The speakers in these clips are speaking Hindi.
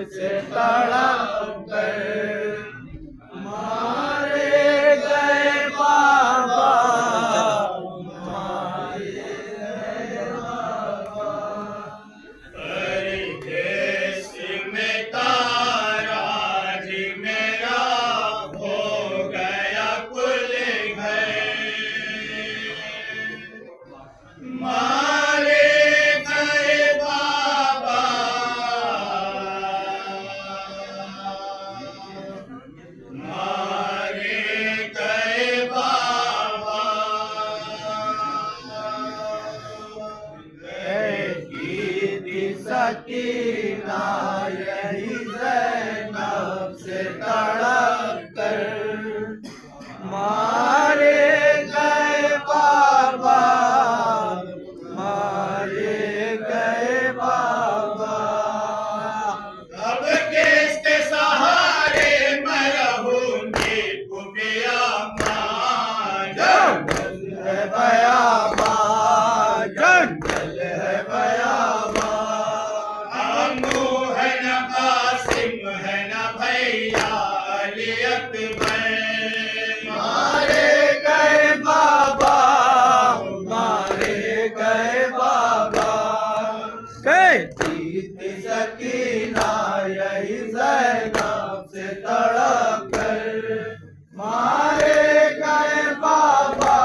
से तड़प कर मारे गए बाबा, मारे गए बाबा। परदेश में ताराज मेरा हो गया कुल घर, मारे गए बाबा, मारे गए बाबा। सकीना यही ज़ैनब से तड़प कर मारे गए बाबा, मारे गए बाबा। अब किसके सहारे मैं रहूंगी कुबिया मां, जंगल है बयाबा, जंगल है बयाबा। अम्मू है न कासिम है न भैया अली अकबर, मारे गए बाबा, मारे गए बाबा। कहती थी सकीना यही ज़ैनब से तड़प कर मारे गए बाबा,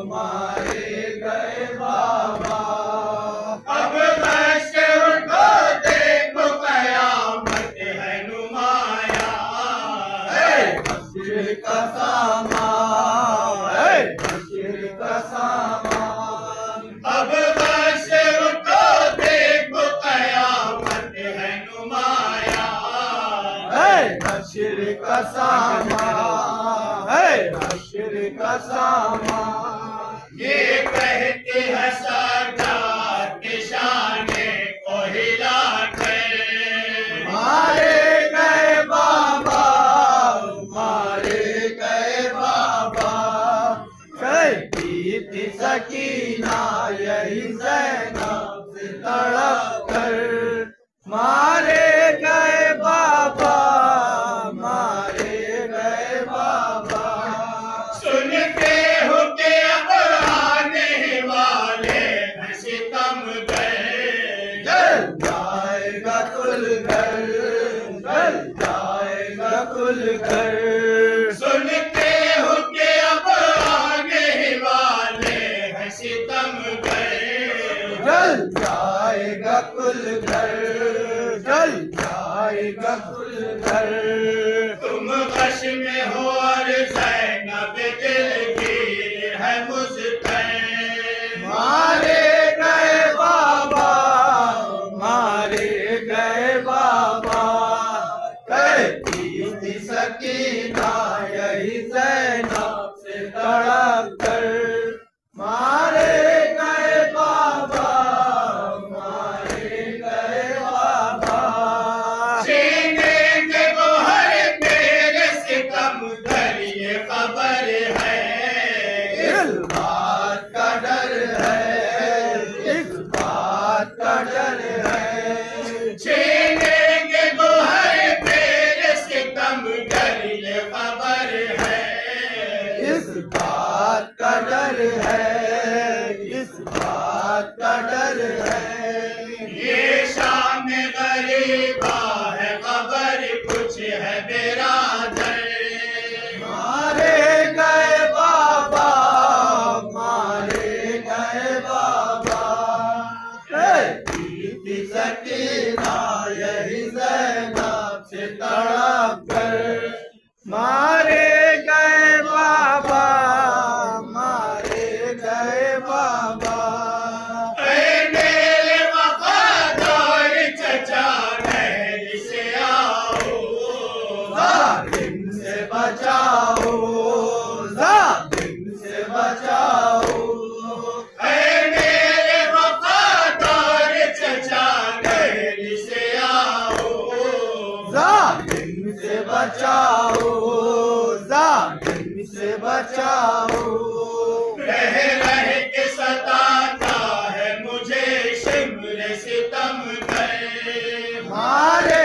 मारे गए बाबा। अब मशहूर को देखो कयामत है नुमाया, मस्जिद का सामान, मस्जिद का सामान। अब मशहूर को देखो कयामत है नुमाया, मस्जिद का सामान, मस्जिद का सामान। ये कहती है सादात के शाने को हिला कर, मारे गए बाबा, मारे गए बाबा। कहती थी सकीना यही ज़ैनब से तड़प कर मारे गए बाबा, मारे गए बाबा। सुनते हो के अब आने वाले हैं सितमगर, जल जाएगा कुल घर, जल जाएगा कुल घर। सुनते हो के अब आने वाले हैं सितमगर, जल जाएगा कुल घर, जल जाएगा कुल घर। तुम कश में हो और ज़ैनब दिलगीर है मुझ पर, मारे गए बाबा, मारे गए बाबा। कहती थी सकीना यही ज़ैनब से तड़प कर मारे गए बाबा, मारे गए बाबा। छीनेंगे वो हर मेरे सितमगर ये खबर है, इस बात का डर है, इस बात का डर है। छीनेंगे वो हर मेरे सितमगर ये खबर है, इस बात का डर है, इस बात का डर है। ये शाम गरीबा है खबर कुछ है बिरादर, मारे गए बाबा, मारे गए बाबा। कहती थी सकीना यही ज़ैनब से तड़प कर मारे गए बाबा, मारे गए बाबा। मेरे वफादार चचा नहर से आओ, जालिम से बचाओ, जालिम से बचाओ। मेरे वफादार चचा नहर से आओ, जालिम से बचाओ, जालिम से बचाओ। रह रह के सताता है मुझे शिमर सितम कर, मारे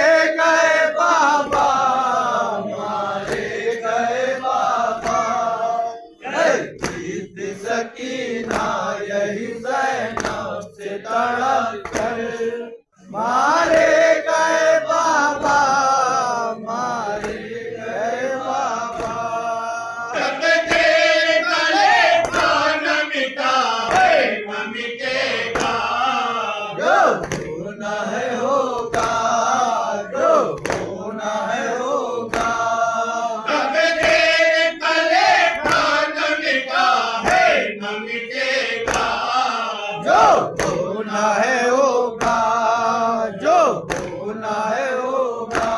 होना है होगा।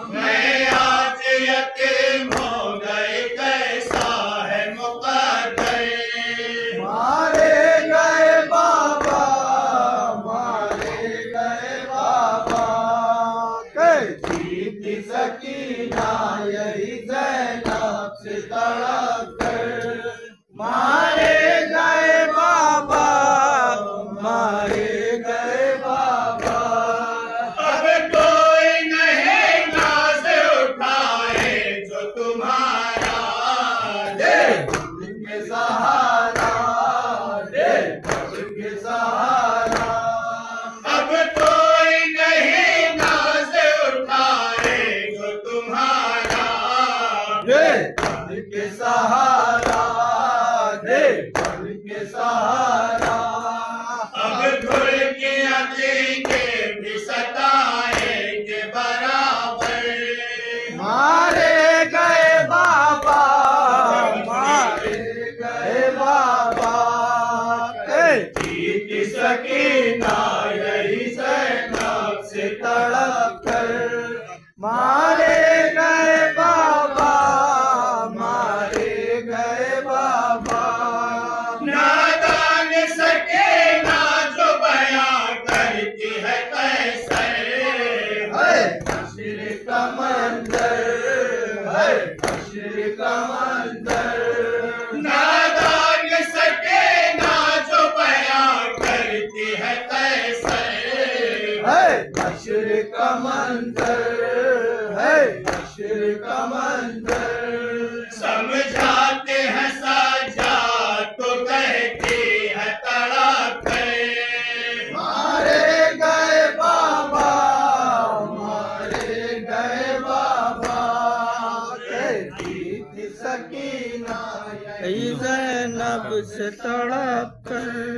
मैं आज यतीम हो गई, कैसा है मुकद्दर। मारे गए बाबा, मारे गए बाबा, कैसी थी सकीना यही ज़ैनब से तड़प कर। मारे गए बाबा, मारे गए बाबा, अब कोई नहीं नाज उठाए जो तुम्हारा दे के सहारा, दे के सहारा, अब कोई नहीं नाज उठाए जो तुम्हारा दे के सहारा, दे के सहारा। अब धुल की अतीके भी सताए के बराबर। मारे गए बाबा, मारे गए बाबा, कैसी सकीना यही ज़ैनब से तड़प कर। मारे गए बाबा, मारे गए बाबा, नादान सके ना जो बयां करती है कैसे। है हश्र का मंजर, है हश्र का मंजर, नादान सके ना जो बयां करती है कैसे। है हश्र का मंजर, है हश्र का मंजर। समझाते हैं साजा तो कहती है तड़प कर। मारे गए बाबा, मारे गए बाबा, कैसी थी सकीना यही ज़ैनब से तड़प कर।